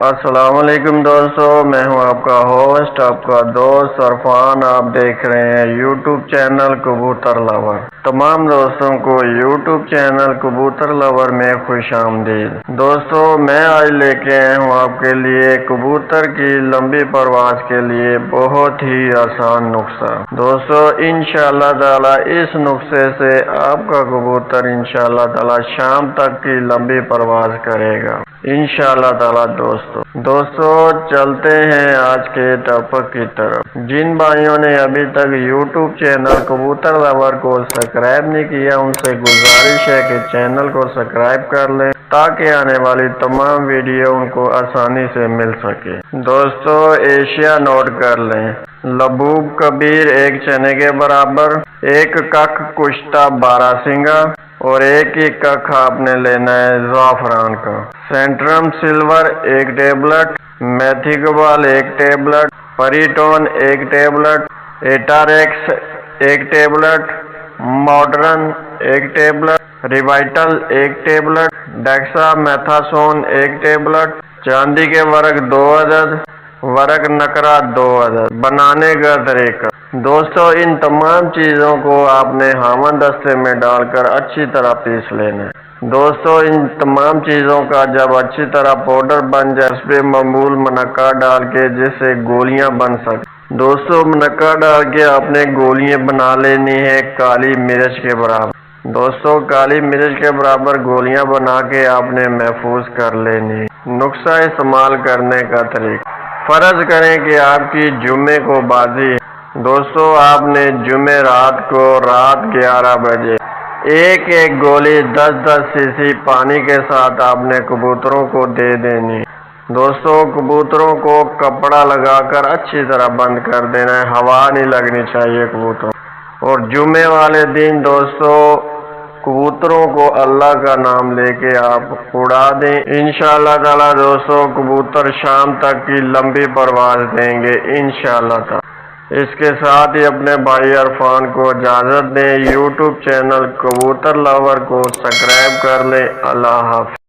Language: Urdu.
السلام علیکم دوستو، میں ہوں آپ کا ہوسٹ، آپ کا دوست عرفان۔ آپ دیکھ رہے ہیں یوٹیوب چینل کبوتر لور۔ تمام دوستوں کو یوٹیوب چینل کبوتر لور میں خوش آمدید۔ دوستو، میں آج لے کے آیا ہوں آپ کے لیے کبوتر کی لمبی پرواز کے لیے بہت ہی آسان نسخہ۔ دوستو، انشاءاللہ تعالی اس نسخے سے آپ کا کبوتر انشاءاللہ تعالی شام تک کی لمبی پرواز کرے گا انشاءاللہ تعالی۔ دوستو چلتے ہیں آج کے ٹاپک کی طرف۔ جن بھائیوں نے ابھی تک یوٹیوب چینل کبوتر لور کو سبسکرائب نہیں کیا، ان سے گزارش ہے کہ چینل کو سبسکرائب کر لیں تاکہ آنے والی تمام ویڈیو ان کو آسانی سے مل سکے۔ دوستو ایشیا نوٹ کر لیں۔ لبوب کبیر ایک چنے کے برابر، ایک کک کشتہ باراسنگا اور ایک ہی کک آپ نے لینا ہے زعفران کا۔ سینٹرم سلور ایک ٹیبلٹ، میتھی گوال ایک ٹیبلٹ، پریٹون ایک ٹیبلٹ، ایٹاریکس ایک ٹیبلٹ، ماڈرن ایک ٹیبلٹ، ریوائٹل ایک ٹیبلٹ، ڈیکسا میتھاسون ایک ٹیبلٹ، چاندی کے ورق 2 عدد، ورق نکرا 2 عدد۔ بنانے کا طریقہ۔ دوستو ان تمام چیزوں کو آپ نے ہامن دستے میں ڈال کر اچھی طرح پیس لینا ہے۔ دوستو ان تمام چیزوں کا جب اچھی طرح پاؤڈر بن جائے، اس پہ معمول منقع ڈال کے جس سے گولیاں بن سکیں۔ دوستو منقع ڈال کے آپ نے گولیاں بنا لینی ہے کالی مرچ کے برابر۔ دوستو کالی مرچ کے برابر گولیاں بنا کے آپ نے محفوظ کر لینی ہے۔ نسخہ استعمال کرنے کا طریقہ۔ فرض کریں کہ آپ کی جمعے کو بازی ہے۔ دوستو آپ نے جمعے رات کو رات 11 بجے ایک گولی 10 سی سی پانی کے ساتھ آپ نے کبوتروں کو دے دینی۔ دوستو کبوتروں کو کپڑا لگا کر اچھی طرح بند کر دینا ہے، ہوا نہیں لگنی چاہیے کبوتروں۔ اور جمعے والے دن دوستو کبوتروں کو اللہ کا نام لے کے آپ اڑا دیں انشاءاللہ تعالی۔ دوستو کبوتر شام تک کی لمبی پرواز دیں گے انشاءاللہ تعالی۔ اس کے ساتھ ہی اپنے بھائی عرفان کو اجازت دیں، یوٹیوب چینل کبوتر لور کو سبسکرائب کر لیں۔ اللہ حافظ۔